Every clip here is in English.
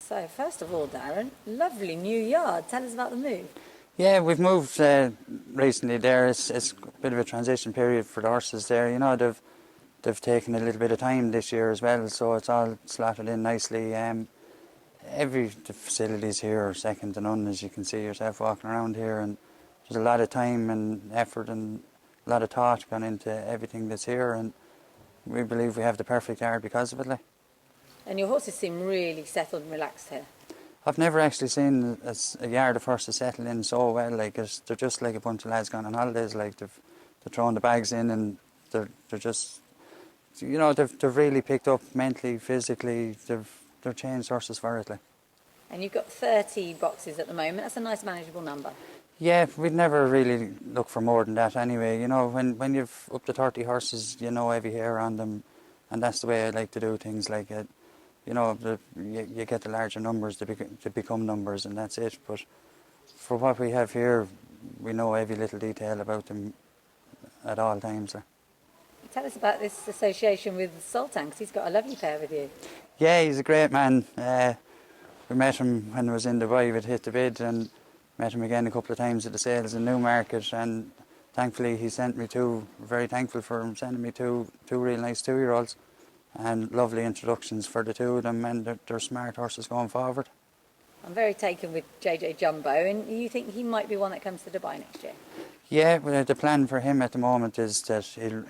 So, first of all, Darren, lovely new yard. Tell us about the move. Yeah, we've moved recently there. It's a bit of a transition period for the horses there. You know, they've taken a little bit of time this year as well, so it's all slotted in nicely. The facilities here are second to none, as you can see yourself walking around here, and there's a lot of time and effort and a lot of thought gone into everything that's here, and we believe we have the perfect yard because of it. Like. And your horses seem really settled and relaxed here. I've never actually seen a yard of horses settle in so well. Like they're just like a bunch of lads gone on holidays. Like they're throwing the bags in, and they're just, you know, they've really picked up mentally, physically. They've changed horses for it. Like. And you've got 30 boxes at the moment. That's a nice manageable number. Yeah, we'd never really look for more than that anyway. You know, when you've up to 30 horses, you know every hair on them, and that's the way I like to do things. Like it. You know, you get the larger numbers, they become numbers, and that's it. But for what we have here, we know every little detail about them at all times. Tell us about this association with Sultan, because he's got a lovely pair with you. Yeah, he's a great man. We met him when I was in Dubai. We'd hit the bid, and met him again a couple of times at the sales in Newmarket, and thankfully he sent me very thankful for him sending me two real nice 2-year-olds. And lovely introductions for the two of them, and they're smart horses going forward. I'm very taken with JJ Jumbo, and you think he might be one that comes to Dubai next year? Yeah, well, the plan for him at the moment is that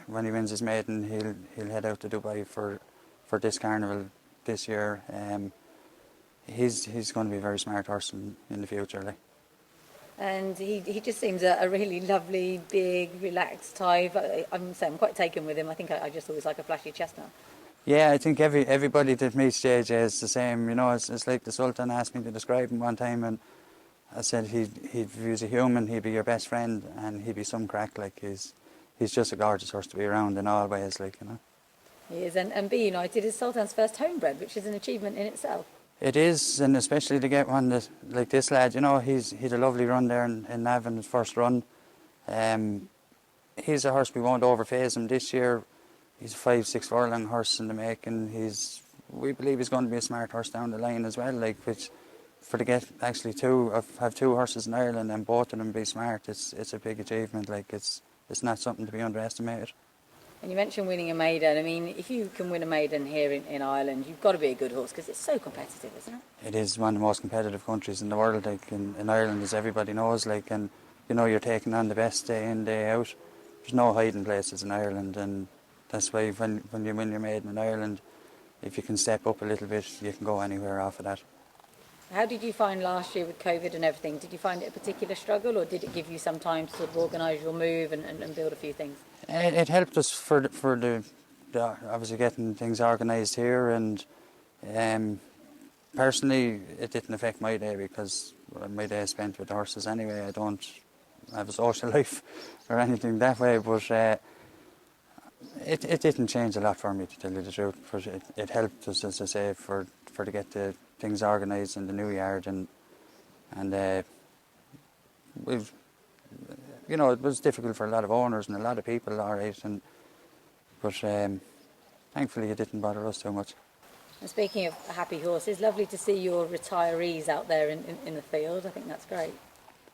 when he wins his maiden, he'll head out to Dubai for this carnival this year. He's going to be a very smart horse in the future. Like. And he just seems a really lovely, big, relaxed type. I'm quite taken with him. I think I just always like a flashy chestnut. Yeah, I think everybody that meets JJ is the same. You know, it's like the Sultan asked me to describe him one time, and I said if he was a human, he'd be your best friend, and he'd be some crack. Like he's just a gorgeous horse to be around in all ways. Like, you know. He is, and B United is Sultan's first homebred, which is an achievement in itself. It is, and especially to get one that like this lad. You know, he's had a lovely run there in Navan, his first run. He's a horse we won't overphase him this year. He's a 5-6 furlong horse in the making. We believe he's going to be a smart horse down the line as well. Like, which to get actually have two horses in Ireland and both of them be smart, it's a big achievement. Like it's not something to be underestimated. And you mentioned winning a maiden. I mean, if you can win a maiden here in Ireland, you've got to be a good horse because it's so competitive, isn't it? It is one of the most competitive countries in the world. Like in Ireland, as everybody knows. Like, and you know you're taking on the best day in, day out. There's no hiding places in Ireland, and that's why when you win your maiden in Ireland, if you can step up a little bit, you can go anywhere off of that. How did you find last year with COVID and everything? Did you find it a particular struggle, or did it give you some time to sort of organise your move and build a few things? It helped us for the obviously getting things organised here, and personally it didn't affect my day because my day is spent with the horses anyway. I don't have a social life or anything that way, but it didn't change a lot for me, to tell you the truth, but it helped us, as I say, for to get the things organised in the new yard, and we've, you know, it was difficult for a lot of owners and a lot of people, all right, but thankfully it didn't bother us too much. And speaking of happy horses, lovely to see your retirees out there in the field. I think that's great.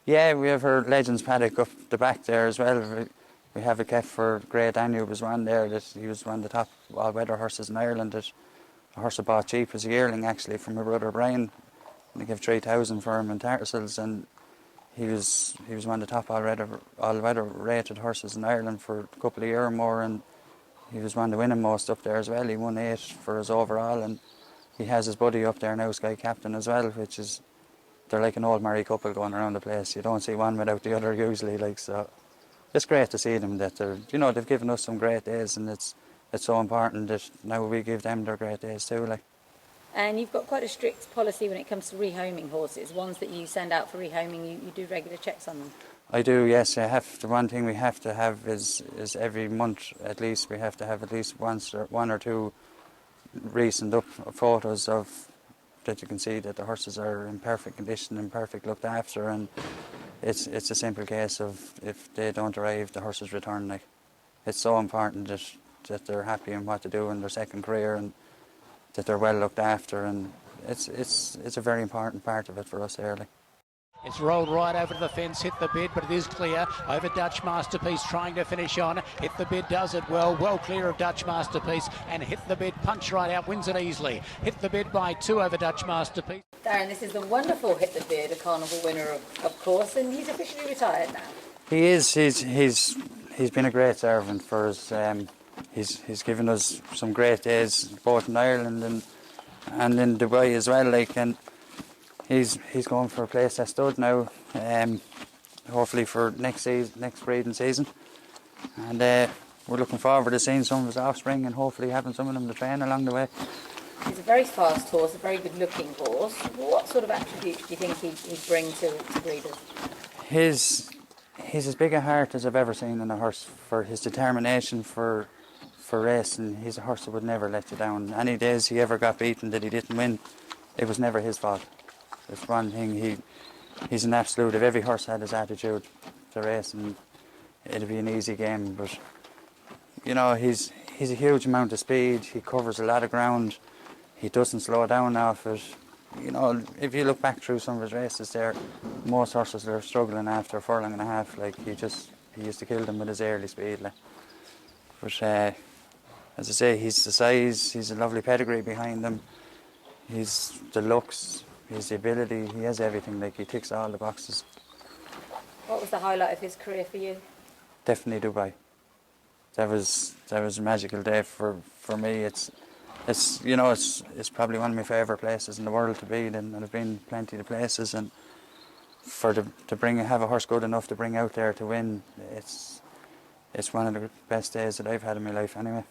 Yeah, we have our Legends paddock up the back there as well. We have a calf for Grey Danube was one there, that he was one of the top all-weather horses in Ireland. That a horse I bought cheap as a yearling actually from my brother Brian. I gave 3,000 for him in Tarsals, and he was one of the top all-weather rated horses in Ireland for a couple of years or more, and he was one of the winning most up there as well. He won 8 for his overall, and he has his buddy up there now, Sky Captain as well, which is, they're like an old married couple going around the place. You don't see one without the other usually, like, so. It's great to see them that they've given us some great days, and it's so important that now we give them their great days too. Like. And you've got quite a strict policy when it comes to rehoming horses. Ones that you send out for rehoming, you do regular checks on them. I do, yes. The one thing we have to have is every month at least we have to have at least one or two recent up photos of that you can see that the horses are in perfect condition and perfect looked after, and it's a simple case of if they don't arrive, the horses return. Like, it's so important that they're happy in what they do in their second career, and that they're well looked after, and it's a very important part of it for us early. It's rolled right over to the fence, hit the bid, but it is clear over Dutch Masterpiece, trying to finish on. Hit the bid, does it well clear of Dutch Masterpiece, and hit the bid, punch right out, wins it easily. Hit the bid by 2 over Dutch Masterpiece. Darren, this is the wonderful Hit the Bid, a carnival winner, of course, and he's officially retired now. He is. He's been a great servant for us. He's given us some great days, both in Ireland and in Dubai as well. And he's going for a place that's stood now. Hopefully for next breeding season, and we're looking forward to seeing some of his offspring and hopefully having some of them to train along the way. He's a very fast horse, a very good-looking horse. What sort of attributes do you think he'd bring to breeders? He's as big a heart as I've ever seen in a horse, for his determination for racing. He's a horse that would never let you down. Any days he ever got beaten that he didn't win, it was never his fault. It's one thing, he's an absolute. If every horse had his attitude to racing, it'd be an easy game. But you know, he's a huge amount of speed. He covers a lot of ground. He doesn't slow down off it. You know, if you look back through some of his races there, most horses are struggling after a furlong and a half. Like, he used to kill them with his early speed. Like. But as I say, he's the size. He's a lovely pedigree behind him. He's the looks. He's the ability. He has everything. Like, he ticks all the boxes. What was the highlight of his career for you? Definitely Dubai. That was a magical day for me. It's probably one of my favourite places in the world to be in, and I've been plenty of places, and have a horse good enough to bring out there to win, it's one of the best days that I've had in my life anyway.